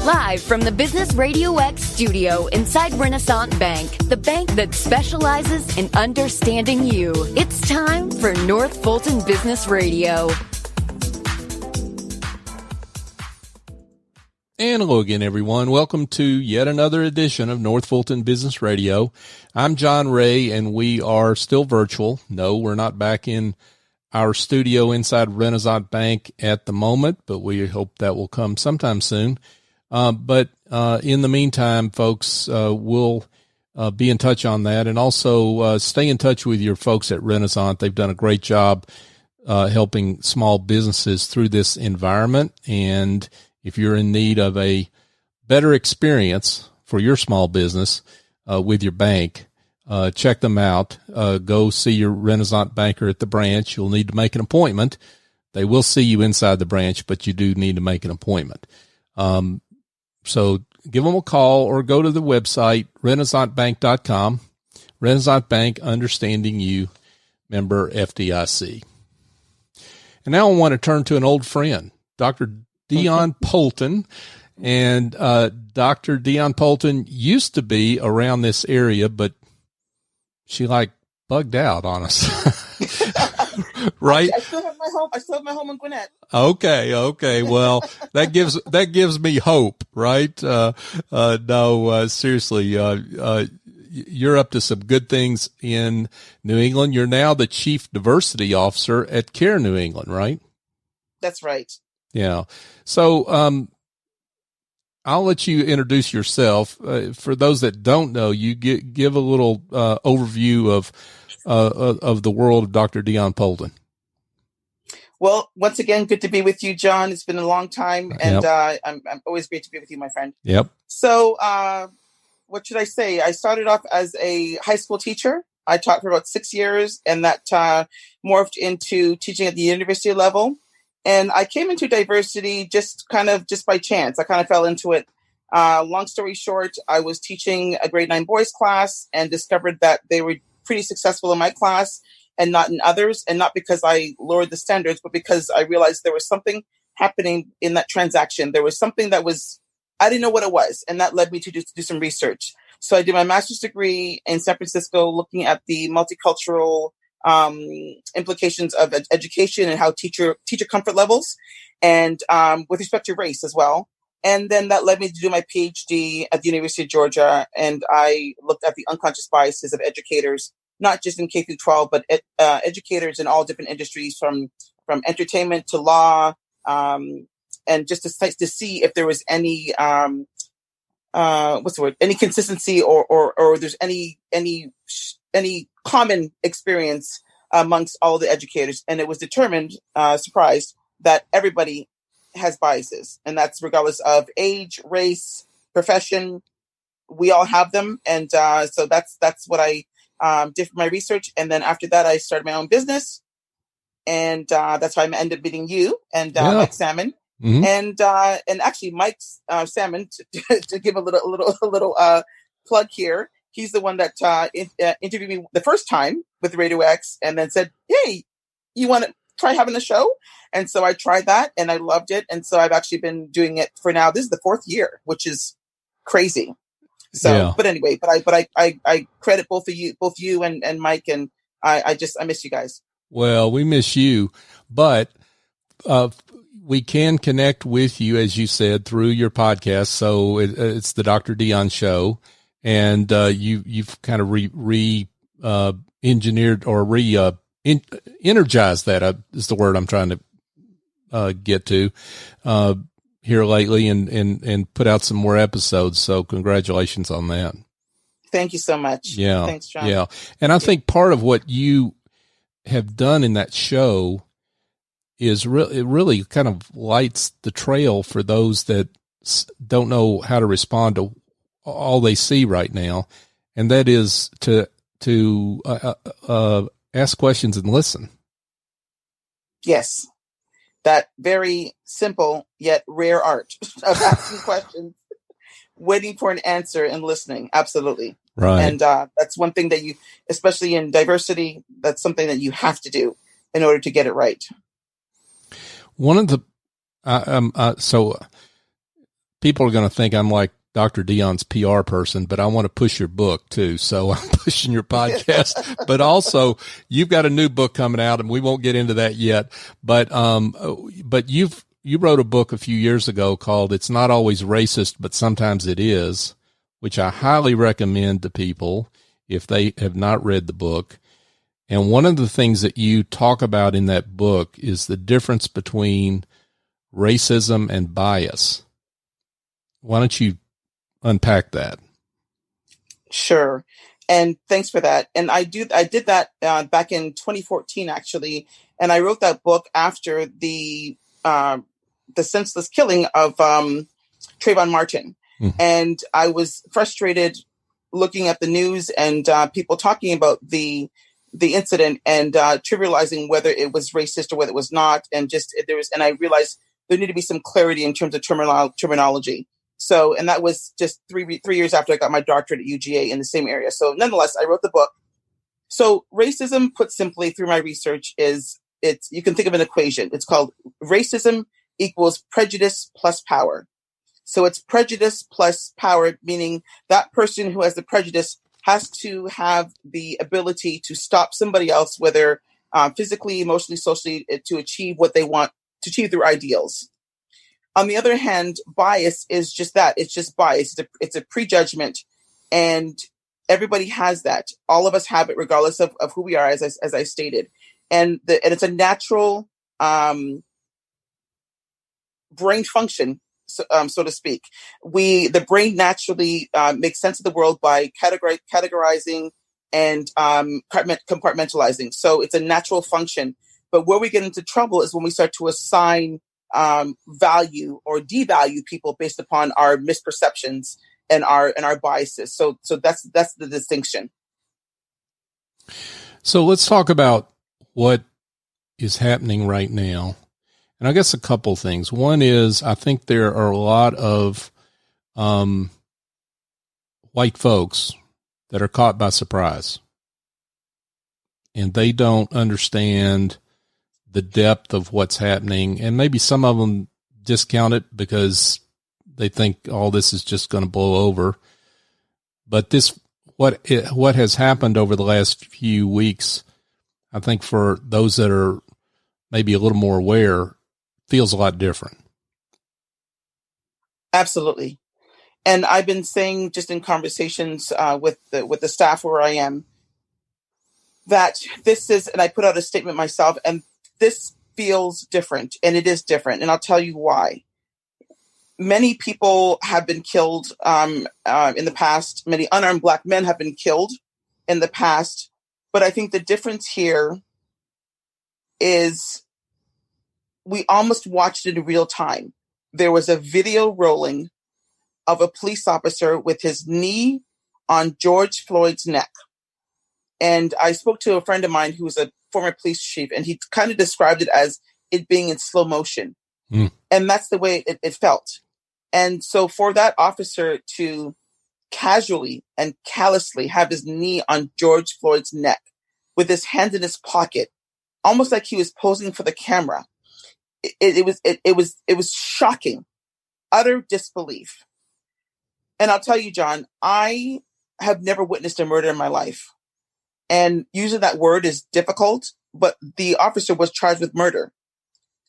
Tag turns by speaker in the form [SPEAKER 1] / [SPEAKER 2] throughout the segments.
[SPEAKER 1] Live from the Business Radio X studio inside Renaissance Bank, the bank that specializes in understanding you. It's time for North Fulton Business Radio.
[SPEAKER 2] And hello again, everyone. Welcome to yet another edition of North Fulton Business Radio. I'm John Ray, and we are still virtual. No, we're not back in our studio inside Renaissance Bank at the moment, but we hope that will come sometime soon. But in the meantime, folks, we'll be in touch on that. And also stay in touch with your folks at Renaissance. They've done a great job helping small businesses through this environment. And if you're in need of a better experience for your small business with your bank, check them out. Go see your Renaissance banker at the branch. You'll need to make an appointment. They will see you inside the branch, but you do need to make an appointment. So give them a call or go to the website, renaissancebank.com. Renaissance Bank, understanding you, member FDIC. And now I want to turn to an old friend, Dr. Dionne Poulton. And Dr. Dionne Poulton used to be around this area, but she bugged out on us. Right?
[SPEAKER 3] I still have my home in Gwinnett.
[SPEAKER 2] Okay. Well, that gives me hope, right? No, seriously, you're up to some good things in New England. You're now the Chief Diversity Officer at Care New England, right?
[SPEAKER 3] That's right.
[SPEAKER 2] Yeah. So, I'll let you introduce yourself. For those that don't know, you give a little overview of the world of Dr. Dionne Poulton.
[SPEAKER 3] Well, once again, good to be with you, John. It's been a long time, and I'm always great to be with you, my friend.
[SPEAKER 2] Yep.
[SPEAKER 3] So, what should I say? I started off as a high school teacher. I taught for about 6 years, and that morphed into teaching at the university level. And I came into diversity just by chance. I kind of fell into it. Long story short, I was teaching a grade 9 boys class and discovered that they were pretty successful in my class and not in others. And not because I lowered the standards, but because I realized there was something happening in that transaction. There was something I didn't know what it was. And that led me to do some research. So I did my master's degree in San Francisco, looking at the multicultural implications of education and how teacher comfort levels, and with respect to race as well. And then that led me to do my PhD at the University of Georgia, and I looked at the unconscious biases of educators, not just in K through 12, but educators in all different industries, from entertainment to law, and just to see if there was any any consistency or there's any common experience amongst all the educators. And it was determined, surprised, that everybody has biases, and that's regardless of age, race, profession. We all have them. And so that's what I did for my research. And then after that, I started my own business, and that's how I ended up meeting you and Mike Salmon. Mm-hmm. And actually Mike Salmon, to give a little plug here. He's the one that interviewed me the first time with Radio X, and then said, "Hey, you want to try having a show?" And so I tried that, and I loved it. And so I've actually been doing it for now. This is the 4th year, which is crazy. So, yeah. But anyway, I credit both you and Mike, and I miss you guys.
[SPEAKER 2] Well, we miss you, but we can connect with you, as you said, through your podcast. So it's the Dr. Dionne Show. And you've kind of engineered or energized that is the word I'm trying to get to here lately, and put out some more episodes. So congratulations on that.
[SPEAKER 3] Thank you so much.
[SPEAKER 2] Yeah,
[SPEAKER 3] thanks, John.
[SPEAKER 2] Yeah, and I think part of what you have done in that show is it really kind of lights the trail for those that don't know how to respond to all they see right now, and that is to ask questions and listen.
[SPEAKER 3] Yes, that very simple yet rare art of asking questions, waiting for an answer, and listening. Absolutely,
[SPEAKER 2] right.
[SPEAKER 3] And that's one thing that you, especially in diversity, that's something that you have to do in order to get it right.
[SPEAKER 2] One of the so people are going to think I'm like Dr. Dionne's PR person, but I want to push your book too. So I'm pushing your podcast, but also you've got a new book coming out and we won't get into that yet. But you wrote a book a few years ago called It's Not Always Racist, but Sometimes It Is, which I highly recommend to people if they have not read the book. And one of the things that you talk about in that book is the difference between racism and bias. Why don't you unpack that?
[SPEAKER 3] Sure. And thanks for that. And I did that back in 2014, actually. And I wrote that book after the senseless killing of Trayvon Martin. Mm-hmm. And I was frustrated looking at the news and people talking about the incident and trivializing whether it was racist or whether it was not. And and I realized there needed to be some clarity in terms of terminology. So, and that was just three years after I got my doctorate at UGA in the same area. So nonetheless, I wrote the book. So racism, put simply through my research, you can think of an equation. It's called racism equals prejudice plus power. So it's prejudice plus power, meaning that person who has the prejudice has to have the ability to stop somebody else, whether physically, emotionally, socially, to achieve what they want to achieve their ideals. On the other hand, bias is just that. It's just bias. It's a prejudgment. And everybody has that. All of us have it, regardless of who we are, as I stated. And it's a natural brain function, so to speak. The brain naturally makes sense of the world by categorizing and compartmentalizing. So it's a natural function. But where we get into trouble is when we start to assign value or devalue people based upon our misperceptions and our biases. So that's the distinction.
[SPEAKER 2] So let's talk about what is happening right now. And I guess a couple things. One is I think there are a lot of white folks that are caught by surprise, and they don't understand the depth of what's happening. And maybe some of them discount it because they think all this is just going to blow over. But what has happened over the last few weeks, I think for those that are maybe a little more aware, feels a lot different.
[SPEAKER 3] Absolutely. And I've been saying just in conversations with the staff where I am, that this is, and I put out a statement myself, and this feels different, and it is different. And I'll tell you why. Many people have been killed in the past. Many unarmed Black men have been killed in the past. But I think the difference here is we almost watched it in real time. There was a video rolling of a police officer with his knee on George Floyd's neck. And I spoke to a friend of mine who's a former police chief, and he kind of described it as it being in slow motion. Mm. And that's the way it felt. And so for that officer to casually and callously have his knee on George Floyd's neck with his hand in his pocket, almost like he was posing for the camera, it was shocking, utter disbelief. And I'll tell you, John, I have never witnessed a murder in my life. And using that word is difficult, but the officer was charged with murder.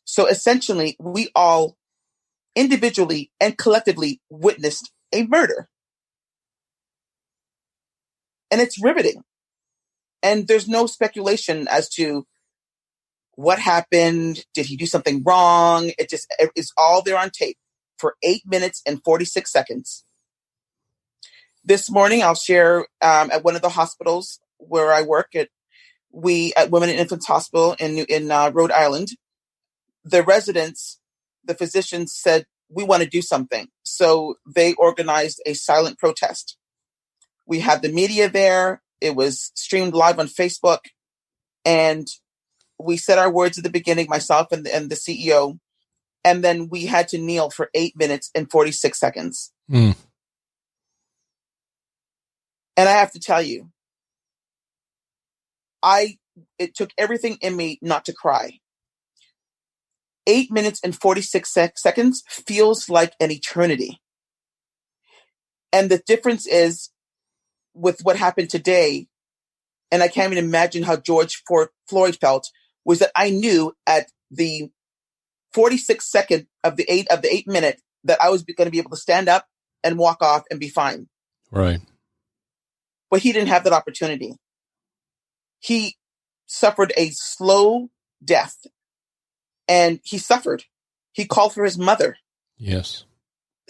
[SPEAKER 3] So essentially, we all individually and collectively witnessed a murder. And it's riveting. And there's no speculation as to what happened. Did he do something wrong? It's all there on tape for 8 minutes and 46 seconds. This morning, I'll share at one of the hospitals where I work at Women and Infants Hospital in Rhode Island, the residents, the physicians said, we want to do something. So they organized a silent protest. We had the media there. It was streamed live on Facebook. And we said our words at the beginning, myself and the CEO. And then we had to kneel for 8 minutes and 46 seconds. Mm. And I have to tell you, it took everything in me not to cry. 8 minutes and 46 seconds feels like an eternity. And the difference is with what happened today, and I can't even imagine how George Floyd felt, was that I knew at the 46th second of the 8 minute that I was going to be able to stand up and walk off and be fine.
[SPEAKER 2] Right.
[SPEAKER 3] But he didn't have that opportunity. He suffered a slow death, and he suffered. He called for his mother.
[SPEAKER 2] Yes.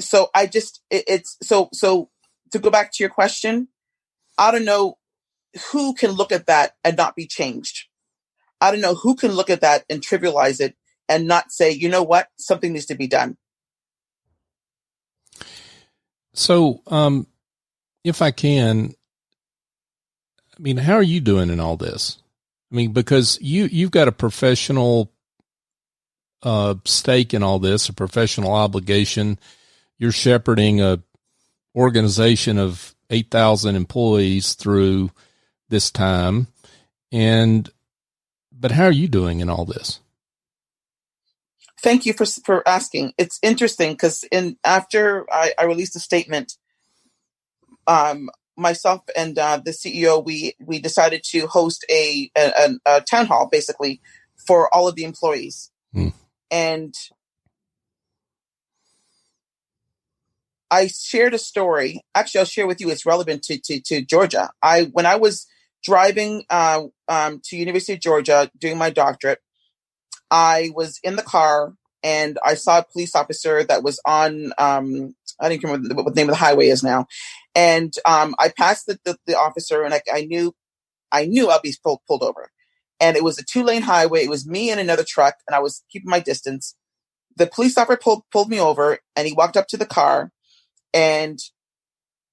[SPEAKER 3] So so to go back to your question, I don't know who can look at that and not be changed. I don't know who can look at that and trivialize it and not say, you know what, something needs to be done.
[SPEAKER 2] So, if I can, I mean, how are you doing in all this? I mean, because you've got a professional stake in all this, a professional obligation. You're shepherding a organization of 8,000 employees through this time. But how are you doing in all this?
[SPEAKER 3] Thank you for asking. It's interesting because after I released a statement, myself and the CEO, we decided to host a town hall basically for all of the employees. And I shared a story. Actually, I'll share with you. It's relevant to Georgia. When I was driving to University of Georgia doing my doctorate, I was in the car and I saw a police officer that was on, I don't even remember what the name of the highway is now. And I passed the officer, and I knew I'd be pulled over. And it was a 2-lane highway. It was me and another truck, and I was keeping my distance. The police officer pulled me over, and he walked up to the car. And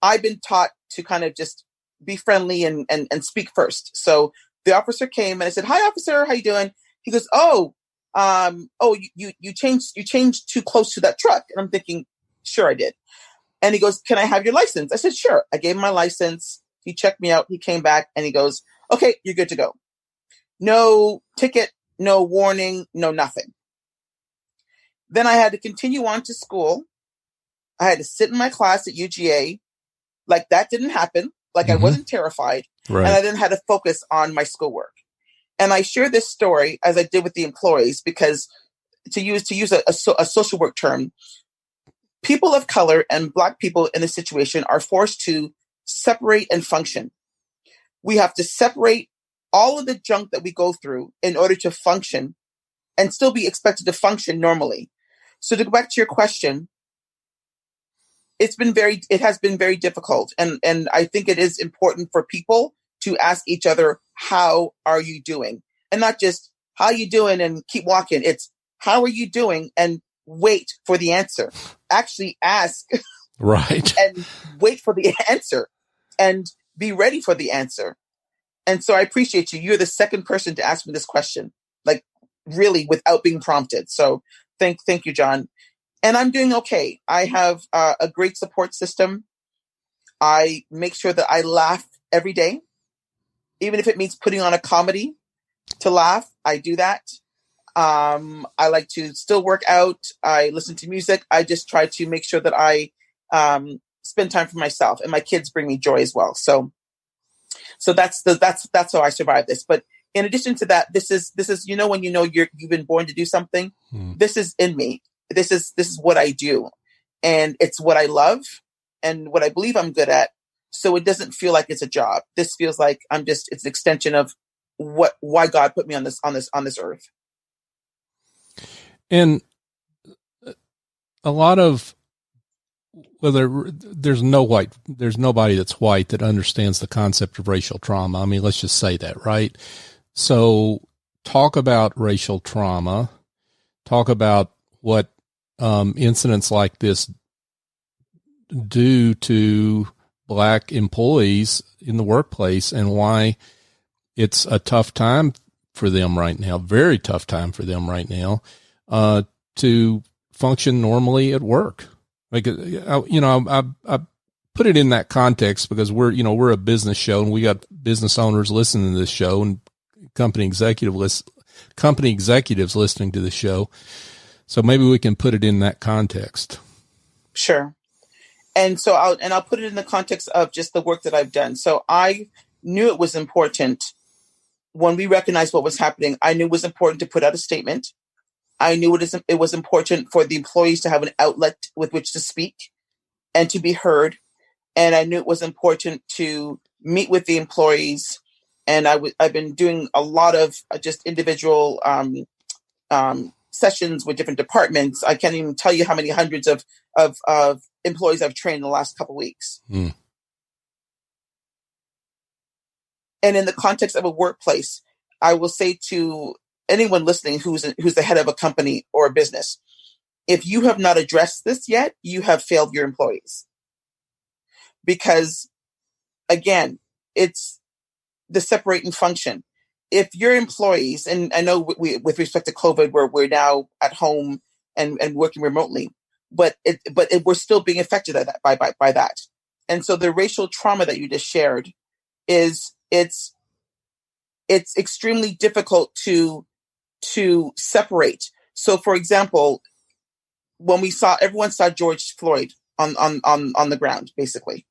[SPEAKER 3] I've been taught to kind of just be friendly and speak first. So the officer came and I said, "Hi, officer, how you doing?" He goes, you changed too close to that truck. And I'm thinking, sure, I did. And he goes, "Can I have your license?" I said, "Sure." I gave him my license. He checked me out. He came back and he goes, "Okay, you're good to go. No ticket, no warning, no nothing." Then I had to continue on to school. I had to sit in my class at UGA. Like that didn't happen. Like I wasn't terrified.
[SPEAKER 2] Right.
[SPEAKER 3] And I then had to focus on my schoolwork. And I share this story as I did with the employees because to use a social work term, people of color and Black people in this situation are forced to separate and function. We have to separate all of the junk that we go through in order to function and still be expected to function normally. So to go back to your question, it has been very difficult. And I think it is important for people to ask each other, how are you doing? And not just how are you doing and keep walking. It's how are you doing and wait for the answer. Actually ask.
[SPEAKER 2] Right.
[SPEAKER 3] And wait for the answer and be ready for the answer. And so I appreciate you. You're the second person to ask me this question, like really without being prompted. So thank you, John. And I'm doing okay. I have a great support system. I make sure that I laugh every day, even if it means putting on a comedy to laugh. I do that. I like to still work out. I listen to music. I just try to make sure that I spend time for myself, and my kids bring me joy as well. So that's how I survive this. But in addition to that, this is when you've been born to do something. This is in me. This is what I do, and it's what I love and what I believe I'm good at. So it doesn't feel like it's a job. This feels like it's an extension of why God put me on this earth.
[SPEAKER 2] And a lot of, there's nobody that's white that understands the concept of racial trauma. I mean, let's just say that, right? So talk about racial trauma, talk about what incidents like this do to Black employees in the workplace and why it's a tough time for them right now, very tough time for them right now, to function normally at work. Like, I put it in that context because we're a business show and we got business owners listening to this show and company executives listening to the show. So maybe we can put it in that context.
[SPEAKER 3] Sure. And so I'll put it in the context of just the work that I've done. So I knew it was important when we recognized what was happening. I knew it was important to put out a statement. I knew it was important for the employees to have an outlet with which to speak and to be heard. And I knew it was important to meet with the employees. And I've been doing a lot of just individual sessions with different departments. I can't even tell you how many hundreds of employees I've trained in the last couple of weeks.
[SPEAKER 2] Mm.
[SPEAKER 3] And in the context of a workplace, I will say to anyone listening who's the head of a company or a business, if you have not addressed this yet, you have failed your employees. Because again, it's the separate and function. If your employees, and I know with respect to COVID, where we're now at home and working remotely, but we're still being affected by that. And so the racial trauma that you just shared it's extremely difficult to separate. So, for example, when everyone saw George Floyd on the ground, basically.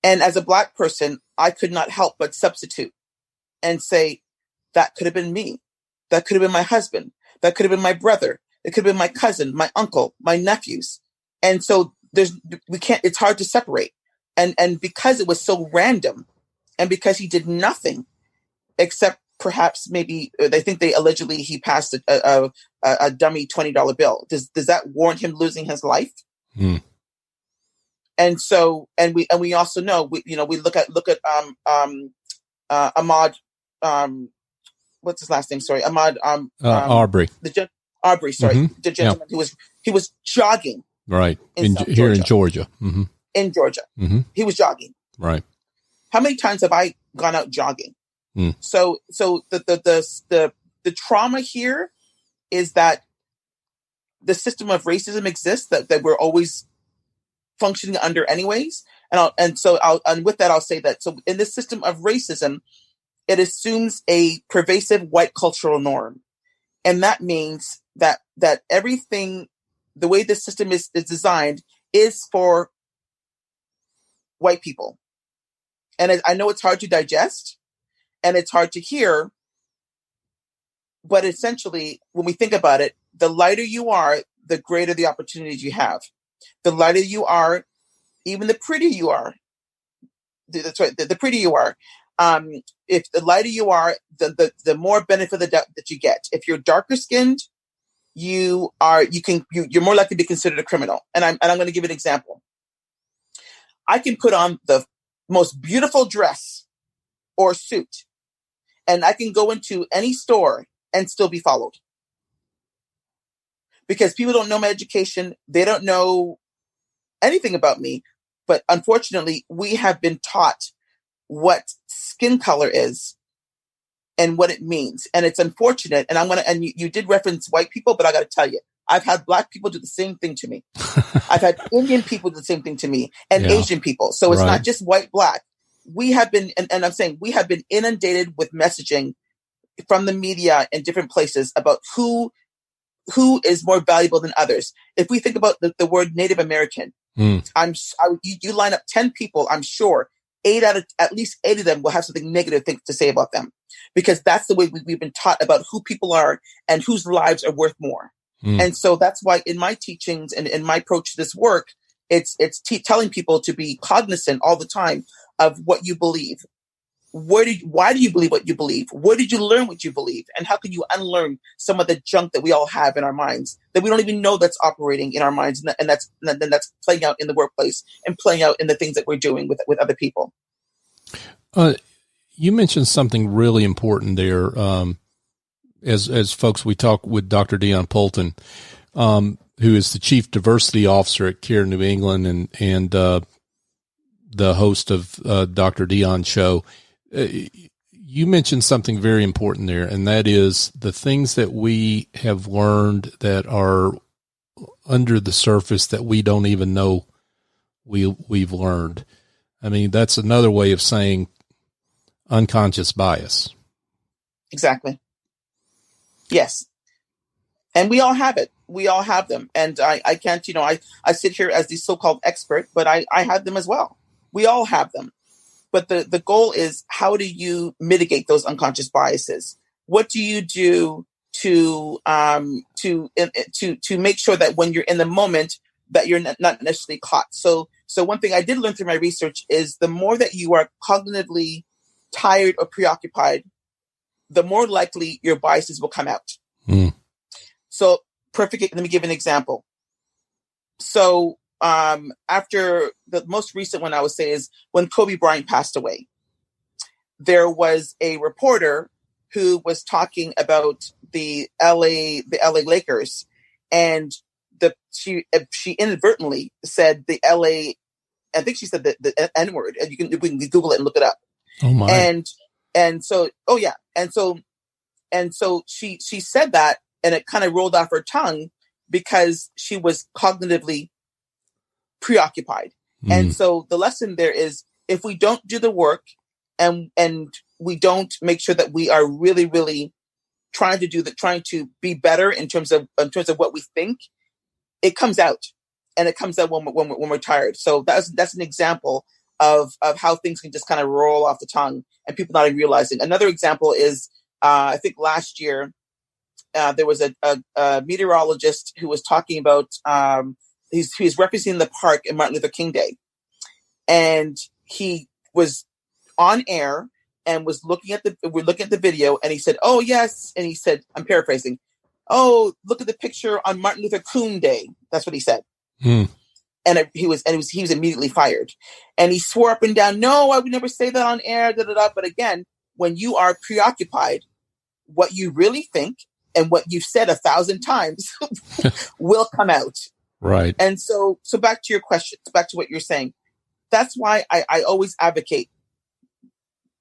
[SPEAKER 3] And as a Black person, I could not help but substitute and say, that could have been me. That could have been my husband. That could have been my brother. It could have been my cousin, my uncle, my nephews. And so it's hard to separate. And because it was so random and because he did nothing except perhaps maybe they think he passed a dummy $20 bill. Does that warrant him losing his life?
[SPEAKER 2] Hmm.
[SPEAKER 3] And so, and we also know, we look at Ahmaud, what's his last name? Sorry. Ahmaud,
[SPEAKER 2] Arbery.
[SPEAKER 3] Arbery, sorry.
[SPEAKER 2] Mm-hmm.
[SPEAKER 3] The gentleman who was jogging.
[SPEAKER 2] Right. Here in Georgia. Mm-hmm.
[SPEAKER 3] In Georgia.
[SPEAKER 2] Mm-hmm.
[SPEAKER 3] He was jogging.
[SPEAKER 2] Right.
[SPEAKER 3] How many times have I gone out jogging? Mm. So the trauma here is that the system of racism exists that we're always functioning under anyways. And with that, I'll say that. So in this system of racism, it assumes a pervasive white cultural norm. And that means that everything, the way this system is designed is for white people. And I know it's hard to digest and it's hard to hear, but essentially when we think about it, the lighter you are, the greater the opportunities you have. The lighter you are, even the prettier you are. That's right. The prettier you are. If the lighter you are, the more benefit that you get. If you're darker skinned, you're more likely to be considered a criminal. And I'm going to give an example. I can put on the most beautiful dress or suit, and I can go into any store and still be followed. Because people don't know my education. They don't know anything about me. But unfortunately, we have been taught what skin color is and what it means. And it's unfortunate. And you did reference white people, but I got to tell you, I've had Black people do the same thing to me. I've had Indian people do the same thing to me and Asian people. So it's not just white, Black. We have been, and I'm saying we have been inundated with messaging from the media in different places about who is more valuable than others. If we think about the word Native American, you line up 10 people, I'm sure at least eight of them will have something negative to say about them, because that's the way we've been taught about who people are and whose lives are worth more. And so that's why in my teachings and in my approach to this work, it's telling people to be cognizant all the time of what you believe. Why do you believe what you believe? Where did you learn what you believe? And how can you unlearn some of the junk that we all have in our minds that we don't even know that's operating in our minds, and that's playing out in the workplace and playing out in the things that we're doing with other people?
[SPEAKER 2] You mentioned something really important there. As folks, we talk with Dr. Dionne Poulton, who is the Chief Diversity Officer at CARE New England and the host of Dr. Dionne's show. You mentioned something very important there, and that is the things that we have learned that are under the surface that we don't even know we've learned. I mean, that's another way of saying unconscious bias.
[SPEAKER 3] Exactly. Yes. And we all have it. We all have them. And I can't, I sit here as the so-called expert, but I have them as well. We all have them. But the goal is, how do you mitigate those unconscious biases? What do you do to make sure that when you're in the moment that you're not necessarily caught? So one thing I did learn through my research is the more that you are cognitively tired or preoccupied, the more likely your biases will come out. Mm. So perfect. Let me give an example. So after the most recent one I would say is when Kobe Bryant passed away, there was a reporter who was talking about the LA Lakers, and she inadvertently said the LA, I think she said the N word, and we can Google it and look it up.
[SPEAKER 2] Oh my.
[SPEAKER 3] And so she said that, and it kind of rolled off her tongue because she was cognitively preoccupied. Mm. And so the lesson there is, if we don't do the work and we don't make sure that we are really, really trying to be better in terms of what we think, it comes out, and it comes out when we're tired. So that's an example of how things can just kind of roll off the tongue and people not even realizing. Another example is, I think last year, there was a meteorologist who was talking about, he's representing the park in Martin Luther King Day. And he was on air and was looking at the video, and he said, "Oh yes." And he said, I'm paraphrasing, "Oh, look at the picture on Martin Luther King Day." That's what he said. Hmm. And he was immediately fired. And he swore up and down, "No, I would never say that on air, da, da, da." But again, when you are preoccupied, what you really think and what you've said 1,000 times will come out.
[SPEAKER 2] Right.
[SPEAKER 3] And so back to your question, back to what you're saying. That's why I always advocate,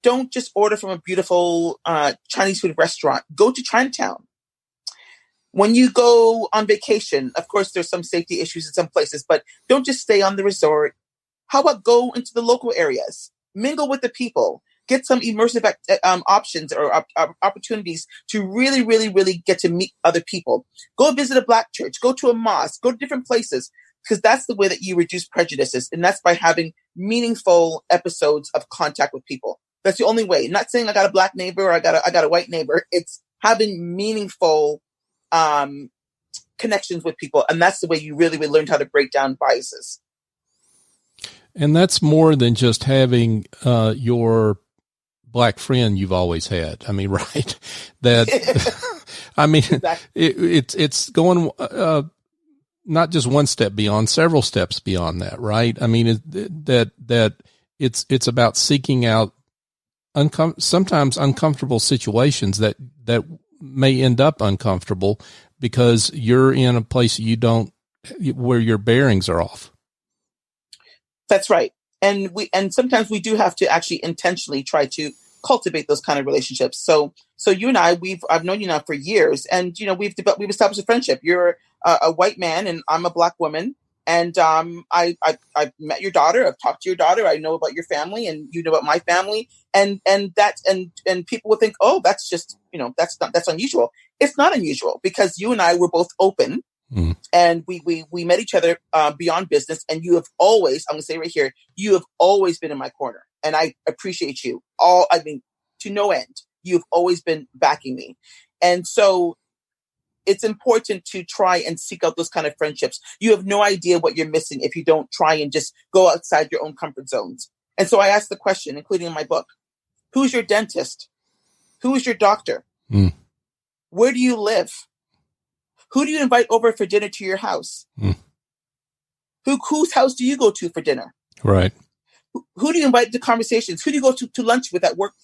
[SPEAKER 3] don't just order from a beautiful Chinese food restaurant. Go to Chinatown. When you go on vacation, of course, there's some safety issues in some places, but don't just stay on the resort. How about go into the local areas? Mingle with the people. Get some immersive options or opportunities to really, really, really get to meet other people. Go visit a Black church. Go to a mosque. Go to different places, because that's the way that you reduce prejudices. And that's by having meaningful episodes of contact with people. That's the only way. Not saying I got a Black neighbor or I got a white neighbor. It's having meaningful connections with people. And that's the way you really, really learn how to break down biases.
[SPEAKER 2] And that's more than just having your Black friend you've always had. I mean, right. That, I mean, exactly. It's going, not just one step beyond, several steps beyond that. Right. I mean, it's about seeking out sometimes uncomfortable situations that may end up uncomfortable because you're in a place where your bearings are off.
[SPEAKER 3] That's right. And sometimes we do have to actually intentionally try to cultivate those kind of relationships. So you and I've known you now for years, and we've established a friendship. You're a white man and I'm a Black woman. And I've met your daughter. I've talked to your daughter. I know about your family, and you know about my family. And people would think, oh, that's just, that's unusual. It's not unusual, because you and I were both open. Mm. And we met each other beyond business. And you have always, I'm going to say right here, you have always been in my corner. And I appreciate you to no end. You've always been backing me. And so it's important to try and seek out those kind of friendships. You have no idea what you're missing if you don't try and just go outside your own comfort zones. And so I asked the question, including in my book, who's your dentist? Who is your doctor? Mm. Where do you live? Who do you invite over for dinner to your house? Mm. Whose house do you go to for dinner?
[SPEAKER 2] Right.
[SPEAKER 3] Who do you invite to conversations? Who do you go to lunch with at work?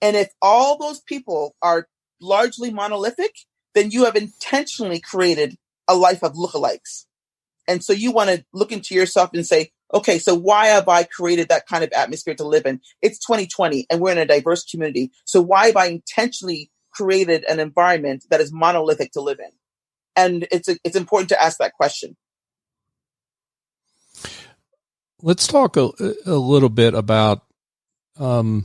[SPEAKER 3] And if all those people are largely monolithic, then you have intentionally created a life of lookalikes. And so you want to look into yourself and say, okay, so why have I created that kind of atmosphere to live in? It's 2020 and we're in a diverse community. So why have I intentionally created an environment that is monolithic to live in? And it's important to ask that question.
[SPEAKER 2] Let's talk a little bit about another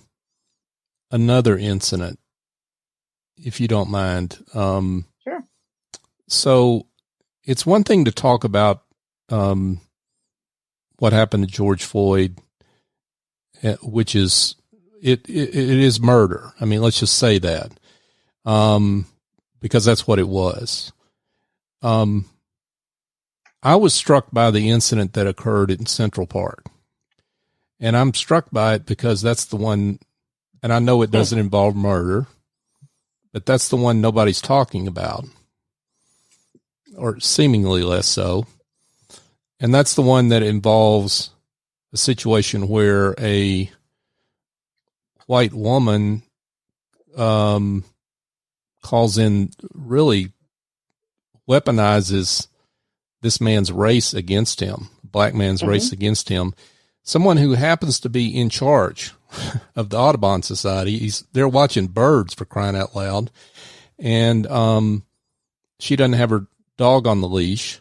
[SPEAKER 2] incident, if you don't mind.
[SPEAKER 3] Sure.
[SPEAKER 2] So it's one thing to talk about what happened to George Floyd, which is it is murder. I mean, let's just say that, because that's what it was. I was struck by the incident that occurred in Central Park, and I'm struck by it because that's the one, and I know it doesn't involve murder, but that's the one nobody's talking about, or seemingly less so. And that's the one that involves a situation where a white woman calls in, really weaponizes this man's race against him, black man's race against him. Someone who happens to be in charge of the Audubon Society. They're watching birds, for crying out loud. And she doesn't have her dog on the leash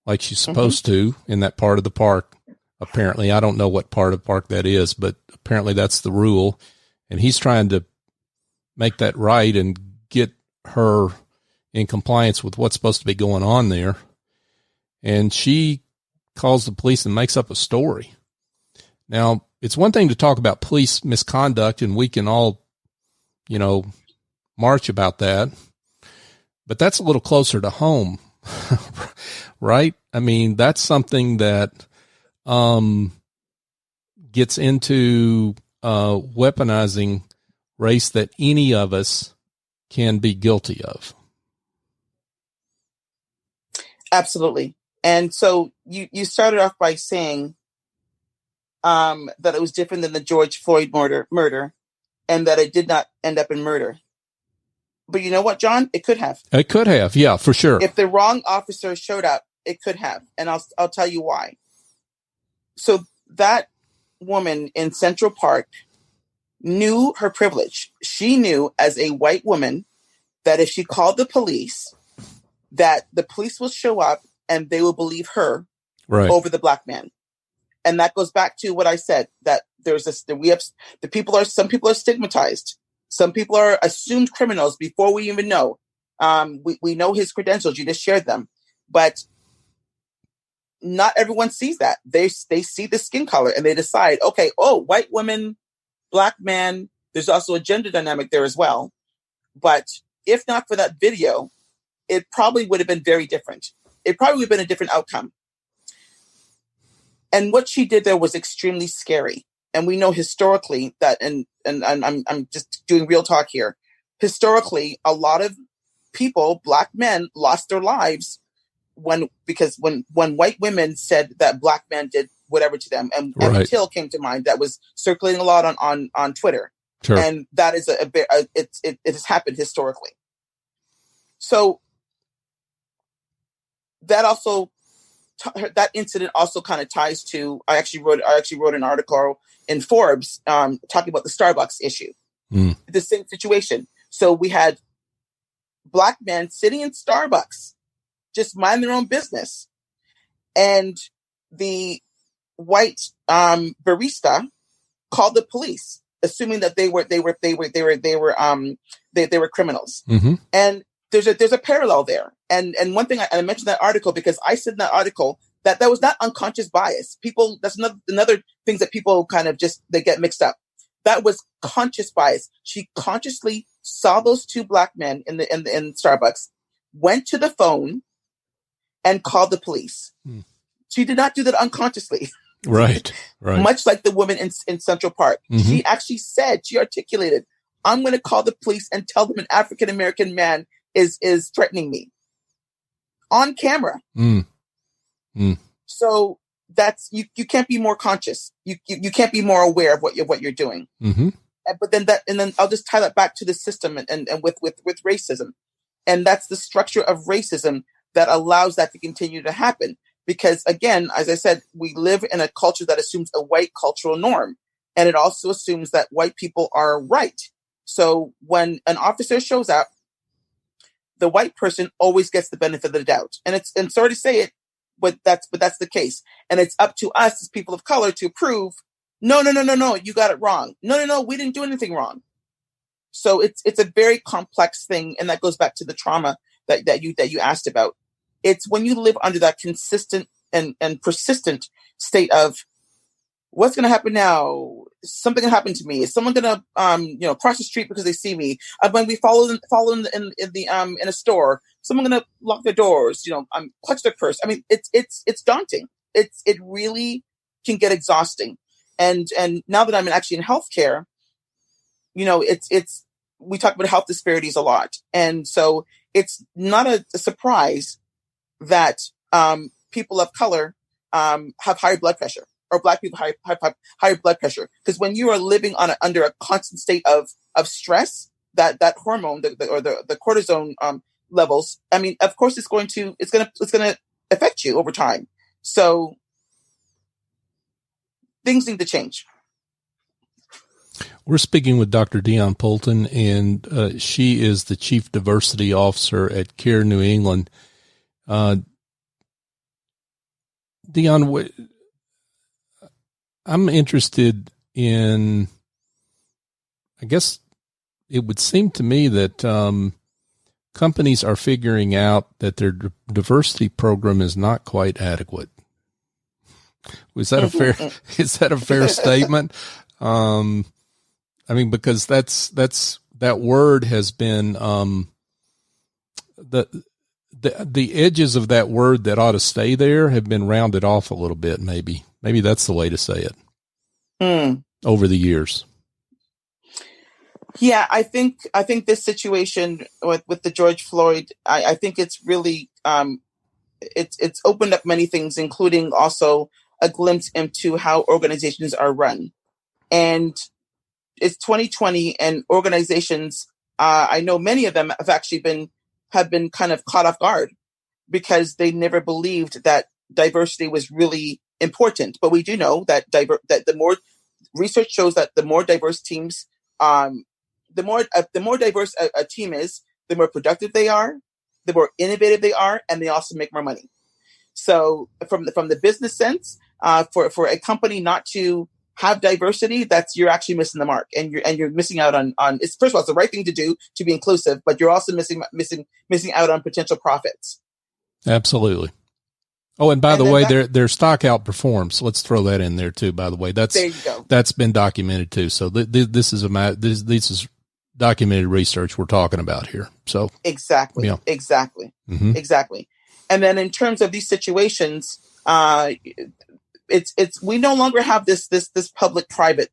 [SPEAKER 2] like she's supposed to in that part of the park. Apparently, I don't know what part of the park that is, but apparently that's the rule. And he's trying to make that right and get her in compliance with what's supposed to be going on there. And she calls the police and makes up a story. Now, it's one thing to talk about police misconduct, and we can all, march about that, but that's a little closer to home, right? I mean, that's something that gets into weaponizing race that any of us can be guilty of.
[SPEAKER 3] Absolutely. And so you started off by saying that it was different than the George Floyd murder, and that it did not end up in murder. But you know what, John? It could have.
[SPEAKER 2] It could have, yeah, for sure.
[SPEAKER 3] If the wrong officer showed up, it could have, and I'll tell you why. So that woman in Central Park knew her privilege. She knew, as a white woman, that if she called the police, that the police will show up and they will believe her over the black man. And that goes back to what I said, that some people are stigmatized. Some people are assumed criminals before we even know. We know his credentials. You just shared them, but not everyone sees that. They see the skin color and they decide, okay, white woman, black man. There's also a gender dynamic there as well. But if not for that video, it probably would have been very different. It probably would have been a different outcome. And what she did there was extremely scary. And we know historically that, and I'm just doing real talk here. Historically, a lot of people, black men, lost their lives because when white women said that black men did whatever to them, and Till came to mind, that was circulating a lot on Twitter. Sure. And that is it has happened historically. So that also. That incident also kind of ties to. I actually wrote an article in Forbes talking about the Starbucks issue, the same situation. So we had black men sitting in Starbucks, just mind their own business, and the white barista called the police, assuming that they were criminals, and. There's a parallel there. And one thing I mentioned that article because I said in that article that was not unconscious bias. That's another things that people kind of they get mixed up. That was conscious bias. She consciously saw those two black men in Starbucks, went to the phone and called the police. She did not do that unconsciously. Right. Much like the woman in Central Park. She actually she articulated, I'm going to call the police and tell them an African-American man is threatening me on camera. So that's you can't be more conscious. You can't be more aware of what you're doing. But then I'll just tie that back to the system and with racism. And that's the structure of racism that allows that to continue to happen. Because again, as I said, we live in a culture that assumes a white cultural norm. And it also assumes that white people are right. So when an officer shows up, the white person always gets the benefit of the doubt. And sorry to say it, but that's the case. And it's up to us as people of color to prove, no, you got it wrong. No, we didn't do anything wrong. So it's a very complex thing. And that goes back to the trauma that you asked about. It's when you live under that consistent and persistent state of what's going to happen now. Something going to happen to me. Is someone going to cross the street because they see me? When we follow in a store, someone going to lock their doors. Clutch their purse. I mean, it's daunting. It really can get exhausting. And now that I'm actually in healthcare, it's we talk about health disparities a lot, and so it's not a surprise that people of color have higher blood pressure, or Black people have higher blood pressure, because when you are living under a constant state of stress, that hormone, the cortisone levels, I mean, of course, it's going to affect you over time. So things need to change.
[SPEAKER 2] We're speaking with Dr. Dionne Poulton, and she is the Chief Diversity Officer at CARE New England. Dionne, I'm interested in, I guess it would seem to me that companies are figuring out that their diversity program is not quite adequate. Is that a fair statement? I mean, because that word has been, the edges of that word that ought to stay there have been rounded off a little bit. Maybe that's the way to say it over the years.
[SPEAKER 3] Yeah, I think this situation with the George Floyd, I think it's really, it's opened up many things, including also a glimpse into how organizations are run. And it's 2020, and organizations, I know many of them have been kind of caught off guard because they never believed that diversity was really important. But we do know that the more research shows that the more diverse teams, the more diverse a team is, the more productive they are, the more innovative they are, and they also make more money. So from the business sense, for a company not to have diversity, you're actually missing the mark, and you're missing out on it's, first of all, it's the right thing to do to be inclusive, but you're also missing out on potential profits.
[SPEAKER 2] Absolutely. Oh, and by the way, their stock outperforms. Let's throw that in there too. By the way, there you go. That's been documented too. So this is documented research we're talking about here. So
[SPEAKER 3] exactly. Mm-hmm. Exactly. And then in terms of these situations, it's we no longer have this public private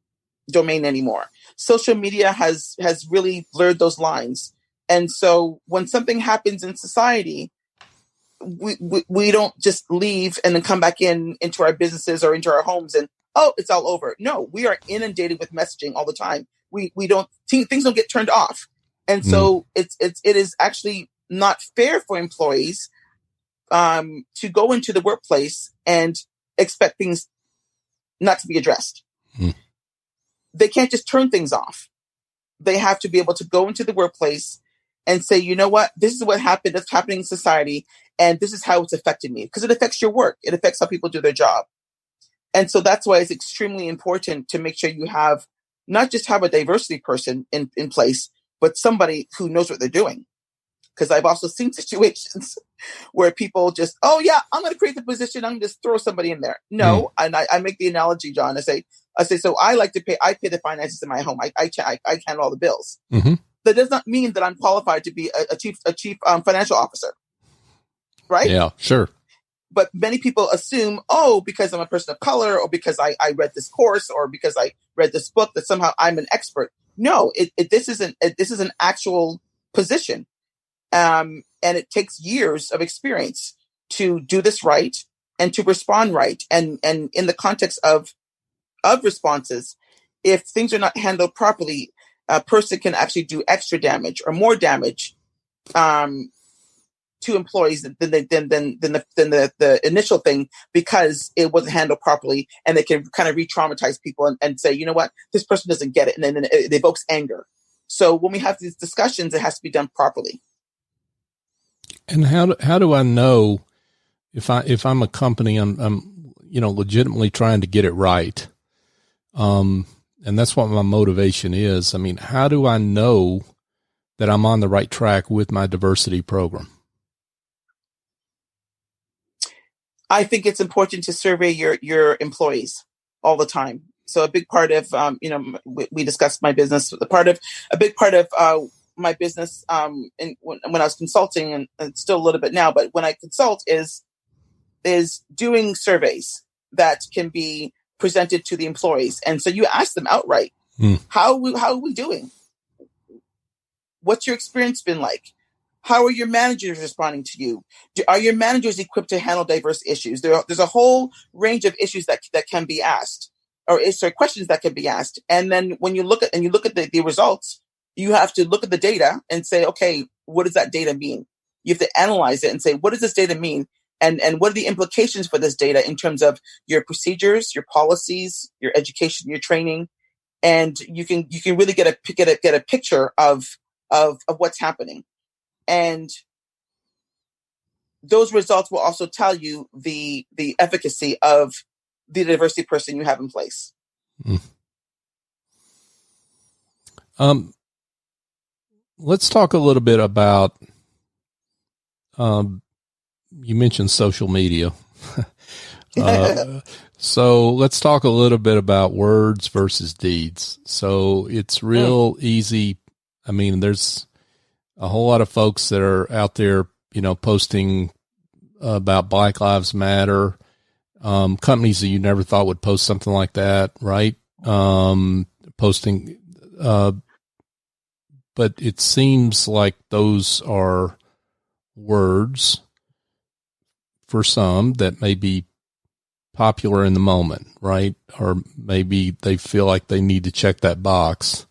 [SPEAKER 3] domain anymore. Social media has really blurred those lines, and so when something happens in society, we don't just leave and then come back into our businesses or into our homes and it's all over. No, we are inundated with messaging all the time. We don't things don't get turned off, and so it is actually not fair for employees to go into the workplace and expect things not to be addressed. They can't just turn things off. They have to be able to go into the workplace and say, you know what, this is what happened, that's happening in society, and this is how it's affected me, because it affects your work. It affects how people do their job. And so that's why it's extremely important to make sure you have not just have a diversity person in place, but somebody who knows what they're doing. Because I've also seen situations where people just, I'm going to create the position, I'm going to just throw somebody in there. No, and I make the analogy, John. I say, so I pay the finances in my home. I handle all the bills. Mm-hmm. That does not mean that I'm qualified to be a chief financial officer, right?
[SPEAKER 2] Yeah, sure.
[SPEAKER 3] But many people assume, because I'm a person of color, or because I read this course, or because I read this book, that somehow I'm an expert. No, this is an actual position. And it takes years of experience to do this right and to respond right. And in the context of responses, if things are not handled properly, a person can actually do extra damage or more damage to employees than the initial thing, because it wasn't handled properly, and they can kind of re-traumatize people and say, you know what, this person doesn't get it, and then it evokes anger. So when we have these discussions, it has to be done properly.
[SPEAKER 2] And how do I know if I'm a company, I'm legitimately trying to get it right, and that's what my motivation is. I mean, how do I know that I'm on the right track with my diversity program?
[SPEAKER 3] I think it's important to survey your employees all the time. So a big part of, we discussed my business. A big part of my business, when I was consulting, and still a little bit now, but when I consult is doing surveys that can be presented to the employees. And so you ask them outright, how are we doing? What's your experience been like? How are your managers responding to you? Are your managers equipped to handle diverse issues? There's a whole range of issues that can be asked, or questions that can be asked. And then when you look at the results, you have to look at the data and say, okay, what does that data mean? You have to analyze it and say, what does this data mean? And what are the implications for this data in terms of your procedures, your policies, your education, your training? And you can really get a picture of what's happening. And those results will also tell you the efficacy of the diversity person you have in place.
[SPEAKER 2] Let's talk a little bit about, you mentioned social media. So let's talk a little bit about words versus deeds. So it's real easy. I mean, there's a whole lot of folks that are out there, posting about Black Lives Matter, companies that you never thought would post something like that, right? Posting, but it seems like those are words for some that may be popular in the moment, right? Or maybe they feel like they need to check that box.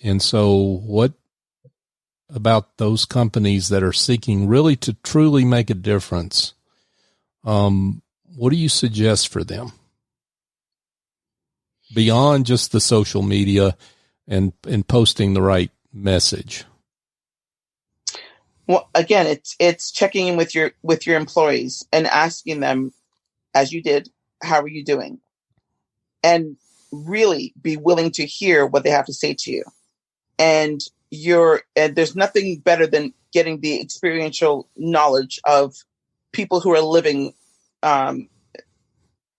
[SPEAKER 2] And so what about those companies that are seeking really to truly make a difference? What do you suggest for them beyond just the social media and posting the right message?
[SPEAKER 3] Well, again, it's checking in with your employees and asking them, as you did, how are you doing? And really be willing to hear what they have to say to you. And there's nothing better than getting the experiential knowledge of people who are living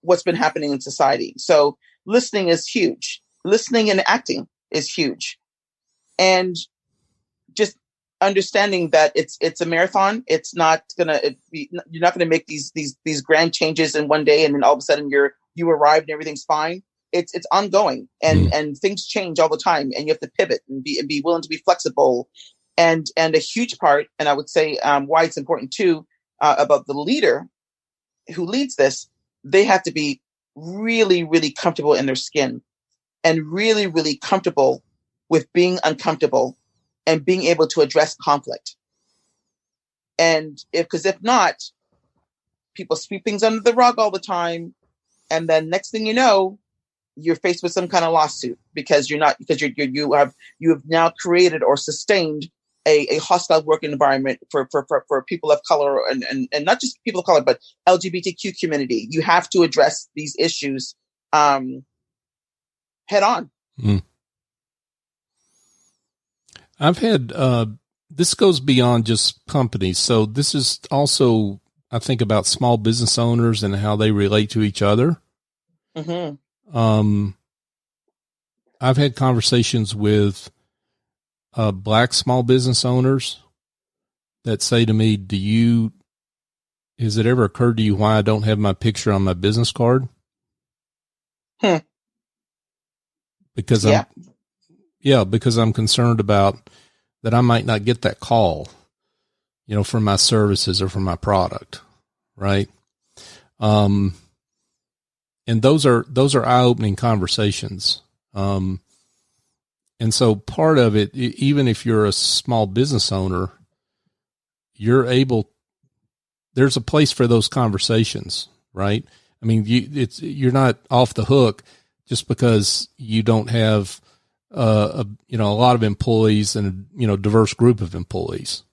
[SPEAKER 3] what's been happening in society. So listening is huge. Listening and acting is huge. And just understanding that it's a marathon. It's not you're not gonna make these grand changes in one day and then all of a sudden you arrived and everything's fine. It's ongoing and things change all the time, and you have to pivot and be willing to be flexible. And a huge part, and I would say why it's important too, about the leader who leads this, they have to be really, really comfortable in their skin and really, really comfortable with being uncomfortable and being able to address conflict. And because if not, people sweep things under the rug all the time. And then next thing you know, you're faced with some kind of lawsuit because you have now created or sustained a hostile work environment for people of color and not just people of color, but LGBTQ community. You have to address these issues head on.
[SPEAKER 2] I've had, this goes beyond just companies. So this is also, I think, about small business owners and how they relate to each other. Mm-hmm. I've had conversations with Black small business owners that say to me, has it ever occurred to you why I don't have my picture on my business card? Because because I'm concerned about that I might not get that call, for my services or for my product. Right. And those are eye-opening conversations. And so part of it, even if you're a small business owner, there's a place for those conversations, right? I mean, you're not off the hook just because you don't have a lot of employees and diverse group of employees.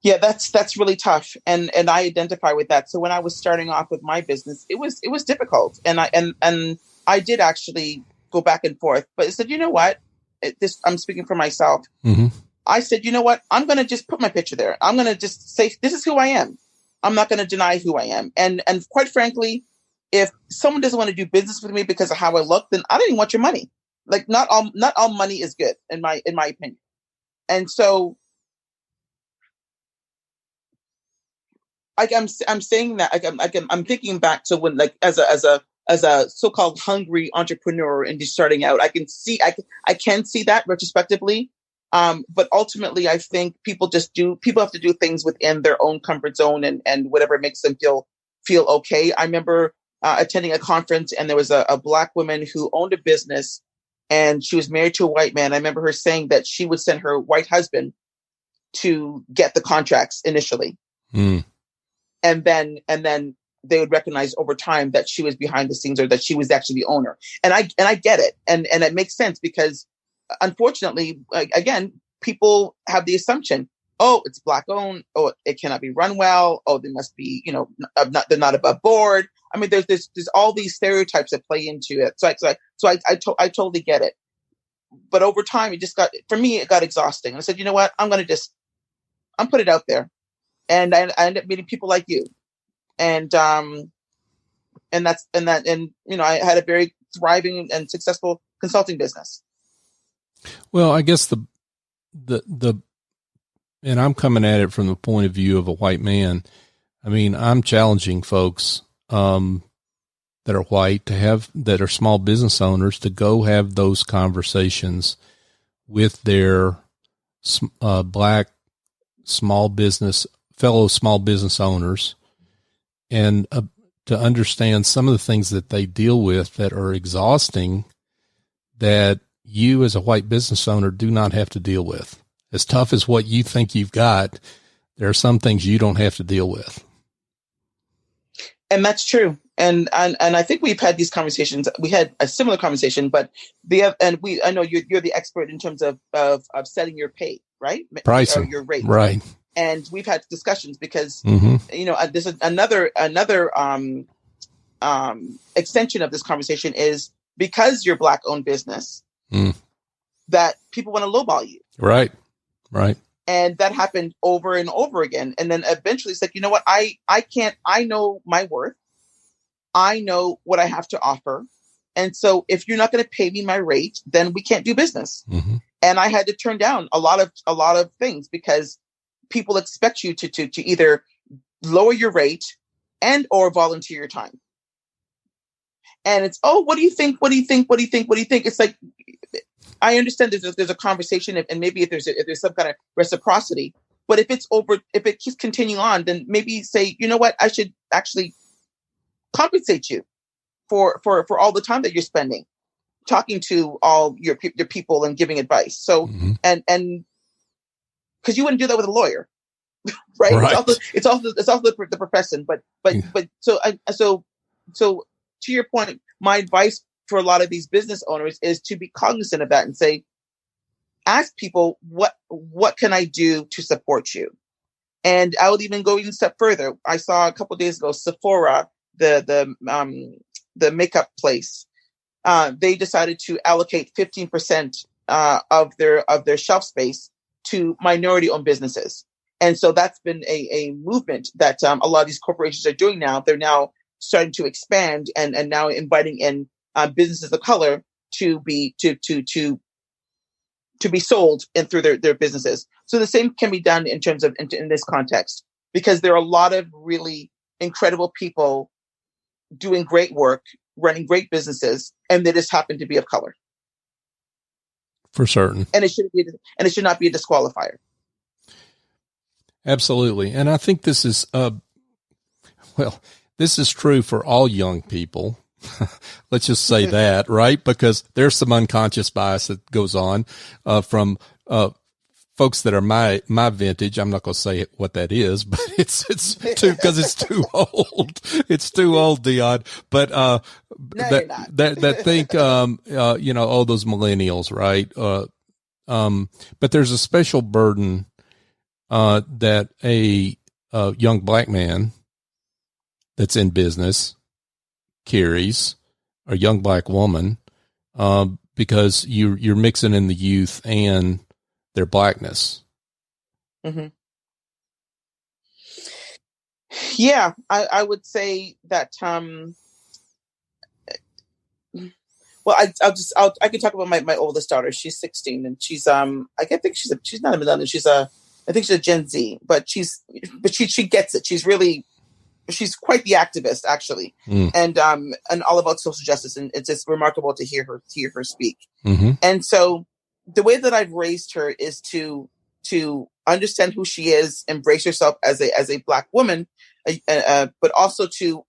[SPEAKER 3] Yeah, that's really tough, and I identify with that. So when I was starting off with my business, it was difficult, and I did actually go back and forth. But I said, you know what? I'm speaking for myself. Mm-hmm. I said, you know what? I'm going to just put my picture there. I'm going to just say, this is who I am. I'm not going to deny who I am. And quite frankly, if someone doesn't want to do business with me because of how I look, then I don't even want your money. Like not all money is good in my opinion. And so I'm saying that I'm thinking back to when, like, as a so-called hungry entrepreneur and just starting out, I can see that retrospectively. But ultimately I think people have to do things within their own comfort zone and whatever makes them feel okay. I remember attending a conference, and there was a Black woman who owned a business, and she was married to a white man. I remember her saying that she would send her white husband to get the contracts initially.
[SPEAKER 2] Mm.
[SPEAKER 3] And then they would recognize over time that she was behind the scenes, or that she was actually the owner. And I get it. And it makes sense, because unfortunately, again, people have the assumption, oh, it's Black owned. Oh, it cannot be run well. Oh, they must be, they're not above board. I mean, there's all these stereotypes that play into it. So I totally get it. But over time, it got exhausting. And I said, you know what? I'm put it out there. And I ended up meeting people like you. And I had a very thriving and successful consulting business.
[SPEAKER 2] Well, I guess and I'm coming at it from the point of view of a white man. I mean, I'm challenging folks that are white that are small business owners to go have those conversations with their Black fellow small business owners, and to understand some of the things that they deal with that are exhausting, that you as a white business owner do not have to deal with. As tough as what you think you've got, there are some things you don't have to deal with.
[SPEAKER 3] And that's true. And I think we've had these conversations. We had a similar conversation, but I know you're the expert in terms of setting your pay, right?
[SPEAKER 2] Pricing,
[SPEAKER 3] or your rate,
[SPEAKER 2] right?
[SPEAKER 3] And we've had discussions because
[SPEAKER 2] Mm-hmm.
[SPEAKER 3] This is another extension of this conversation is because you're Black owned business, that people want to lowball you,
[SPEAKER 2] right?
[SPEAKER 3] And that happened over and over again. And then eventually it's like, you know what? I know my worth. I know what I have to offer. And so if you're not going to pay me my rate, then we can't do business.
[SPEAKER 2] Mm-hmm.
[SPEAKER 3] And I had to turn down a lot of things because people expect you to either lower your rate and or volunteer your time. And it's, oh, what do you think? It's like, I understand there's a conversation, and maybe if there's some kind of reciprocity, but if it keeps continuing on, then maybe say, you know what, I should actually compensate you for all the time that you're spending talking to all your people and giving advice. So, and because you wouldn't do that with a lawyer, right? It's also the profession, but so to your point, my advice for a lot of these business owners is to be cognizant of that and say, ask people, what can I do to support you? And I would even go even a step further. I saw a couple of days ago, Sephora, the makeup place, they decided to allocate 15% of their shelf space to minority-owned businesses. And so that's been a movement that a lot of these corporations are doing now. They're now starting to expand and now inviting in businesses of color to be sold in through their businesses. So the same can be done in terms of in this context, because there are a lot of really incredible people doing great work, running great businesses, and they just happen to be of color.
[SPEAKER 2] For certain.
[SPEAKER 3] And it should not be a disqualifier.
[SPEAKER 2] Absolutely. And I think this is this is true for all young people. Let's just say that, right? Because there's some unconscious bias that goes on from folks that are my vintage. I'm not going to say what that is, but it's too, because it's too old. It's too old, Dionne. But that think oh, those millennials, right? But there's a special burden that a young Black man that's in business carries, a young Black woman, because you're mixing in the youth and their blackness.
[SPEAKER 3] Mm-hmm. Yeah, I would say that. Well, I can talk about my oldest daughter. She's 16, and she's I think she's not a millennial. I think she's a Gen Z, but she gets it. She's quite the activist, actually, and all about social justice, and it's just remarkable to hear her speak.
[SPEAKER 2] Mm-hmm.
[SPEAKER 3] And so, the way that I've raised her is to understand who she is, embrace herself as a Black woman, but also to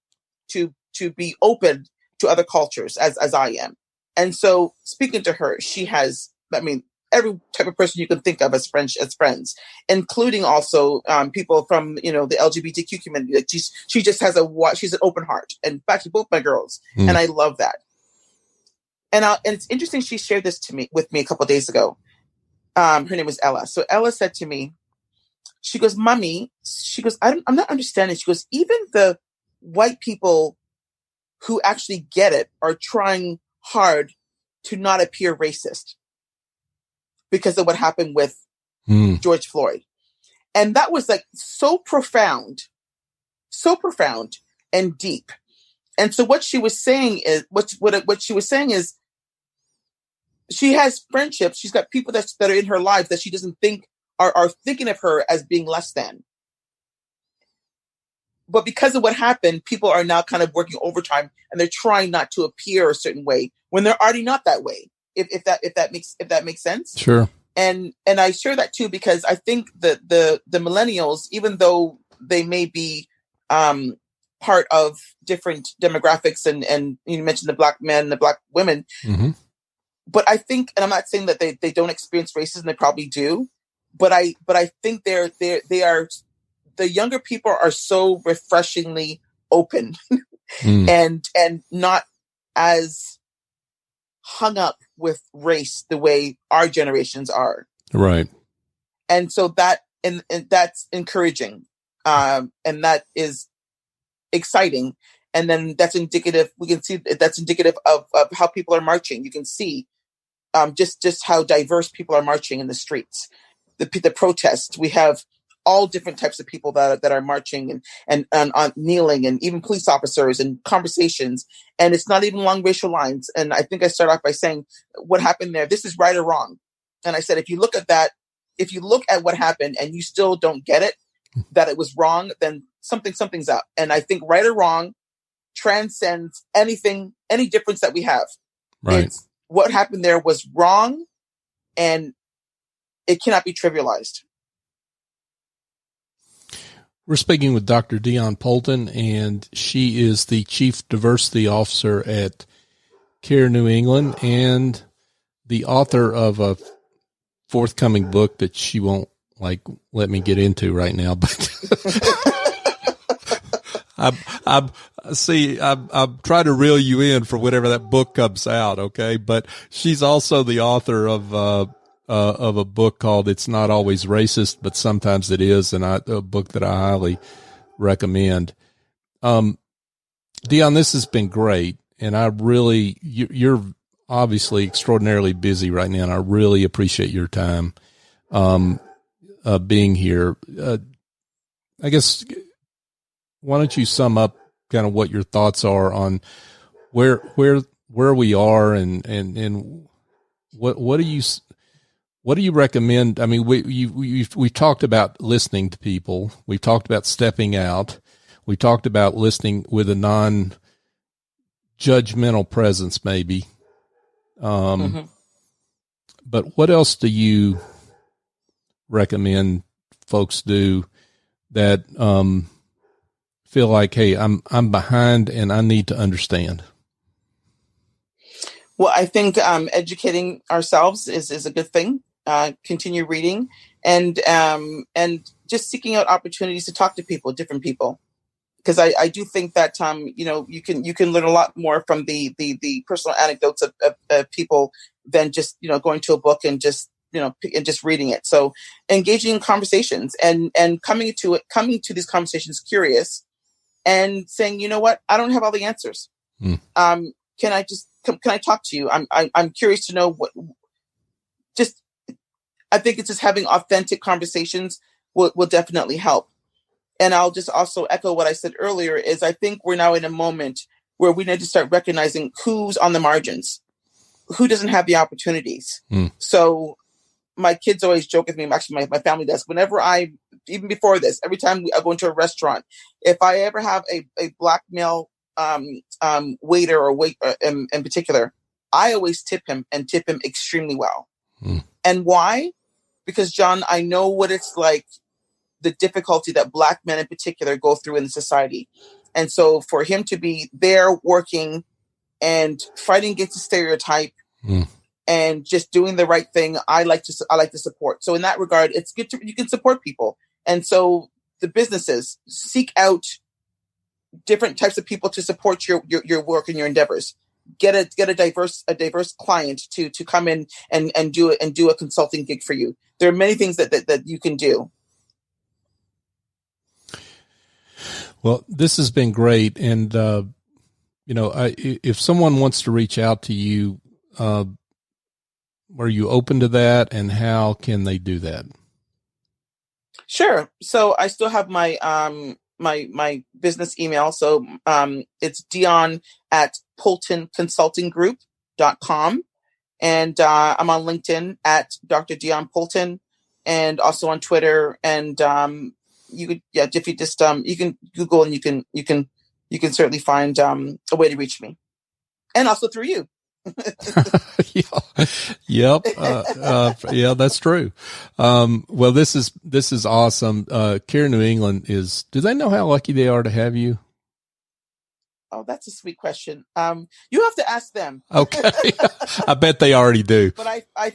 [SPEAKER 3] be open to other cultures as I am. And so, speaking to her, she has, every type of person you can think of as friends, including also people from the LGBTQ community. Like she just has she's an open heart, and in fact, both my girls, and I love that. And it's interesting. She shared this with me a couple of days ago. Her name was Ella. So Ella said to me, she goes, "Mommy," she goes, I'm not understanding. She goes, even the white people who actually get it are trying hard to not appear racist because of what happened with George Floyd. And that was like so profound and deep. And so what she was saying is, what she was saying is, she has friendships. She's got people that are in her life that she doesn't think are thinking of her as being less than. But because of what happened, people are now kind of working overtime, and they're trying not to appear a certain way when they're already not that way. If that makes sense.
[SPEAKER 2] Sure.
[SPEAKER 3] And I share that too, because I think that the millennials, even though they may be part of different demographics, and you mentioned the Black men, the Black women, but I think, and I'm not saying that they don't experience racism, they probably do, but I think they are. The younger people are so refreshingly open and not as hung up with race the way our generations are.
[SPEAKER 2] Right.
[SPEAKER 3] And so that's encouraging. And that is exciting. And then that's indicative. We can see that's indicative of how people are marching. You can see just how diverse people are marching in the streets, the protests. We have all different types of people that are marching and kneeling, and even police officers, and conversations. And it's not even along racial lines. And I think I start off by saying, what happened there? This is right or wrong. And I said, if you look at what happened and you still don't get it, that it was wrong, then something's up. And I think right or wrong transcends any difference that we have.
[SPEAKER 2] Right.
[SPEAKER 3] It's what happened there was wrong, and it cannot be trivialized.
[SPEAKER 2] We're speaking with Dr. Dionne Poulton, and she is the Chief Diversity Officer at CARE New England and the author of a forthcoming book that she won't let me get into right now, but I'm trying to reel you in for whenever that book comes out. Okay. But she's also the author of a book called "It's Not Always Racist, but Sometimes It Is," and a book that I highly recommend. Dionne, this has been great, and you're obviously extraordinarily busy right now, and I really appreciate your time being here. I guess, why don't you sum up kind of what your thoughts are on where we are, and what do you recommend? I mean, we talked about listening to people. We've talked about stepping out. We talked about listening with a non-judgmental presence, maybe. But what else do you recommend folks do that feel like, hey, I'm behind and I need to understand?
[SPEAKER 3] Well, I think educating ourselves is a good thing. Continue reading and just seeking out opportunities to talk to people, different people, because I do think that you can learn a lot more from the personal anecdotes of people than just going to a book and just and just reading it. So engaging in conversations and coming to these conversations curious and saying, you know what, I don't have all the answers. Can I talk to you? I'm curious to know what. Just I think it's just having authentic conversations will definitely help. And I'll just also echo what I said earlier is I think we're now in a moment where we need to start recognizing who's on the margins, who doesn't have the opportunities. So my kids always joke with me, actually my family does, whenever even before this, every time I go into a restaurant, if I ever have a black male waiter or wait in particular, I always tip him extremely well. And why? Because, John, I know what it's like, the difficulty that Black men in particular go through in society. And so for him to be there working and fighting against the stereotype and just doing the right thing, I like to support. So in that regard, it's good you can support people. And so the businesses seek out different types of people to support your work and your endeavors. Get a diverse client to come in and do a consulting gig for you. There are many things that you can do.
[SPEAKER 2] Well, this has been great. And, if someone wants to reach out to you, are you open to that, and how can they do that?
[SPEAKER 3] Sure. So I still have my, my business email. So, it's Dionne at PoultonConsultingGroup.com. And, I'm on LinkedIn at Dr. Dionne Poulton, and also on Twitter. And, you could, if you just, you can Google and you can certainly find, a way to reach me, and also through you.
[SPEAKER 2] Yep. Yeah, that's true. Well, this is awesome. Care New England do they know how lucky they are to have you?
[SPEAKER 3] Oh, that's a sweet question. You have to ask them.
[SPEAKER 2] Okay. I bet they already do.
[SPEAKER 3] But I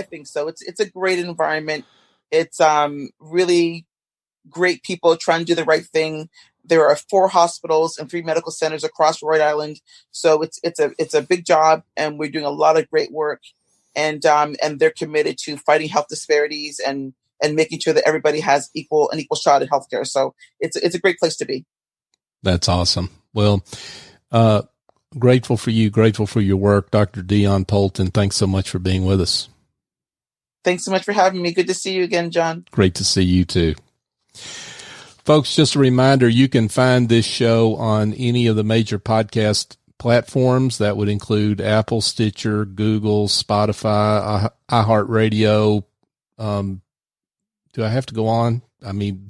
[SPEAKER 3] think so. It's a great environment. It's, really great people trying to do the right thing. There are 4 hospitals and 3 medical centers across Rhode Island. So it's a big job, and we're doing a lot of great work, and they're committed to fighting health disparities and making sure that everybody has an equal shot at healthcare. So it's a great place to be. That's
[SPEAKER 2] awesome. Well, grateful for you, grateful for your work, Dr. Dionne Poulton. Thanks so much for being with us.
[SPEAKER 3] Thanks so much for having me. Good to see you again, John.
[SPEAKER 2] Great to see you too. Folks, just a reminder, you can find this show on any of the major podcast platforms. That would include Apple, Stitcher, Google, Spotify, iHeartRadio. Do I have to go on? I mean,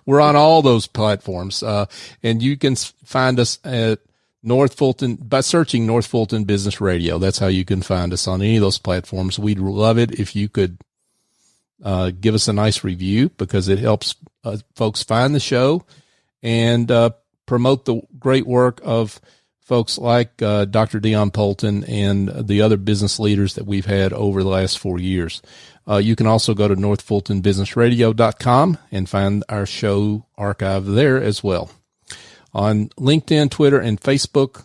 [SPEAKER 2] we're on all those platforms. And you can find us at North Fulton by searching North Fulton Business Radio. That's how you can find us on any of those platforms. We'd love it if you could give us a nice review, because it helps folks find the show and promote the great work of folks like Dr. Dionne Poulton and the other business leaders that we've had over the last 4 years. You can also go to northfultonbusinessradio.com and find our show archive there as well. On LinkedIn, Twitter, and Facebook,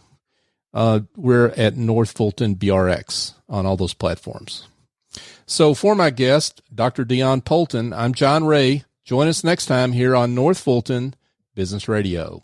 [SPEAKER 2] we're at North Fulton BRX on all those platforms. So for my guest, Dr. Dionne Poulton, I'm John Ray. Join us next time here on North Fulton Business Radio.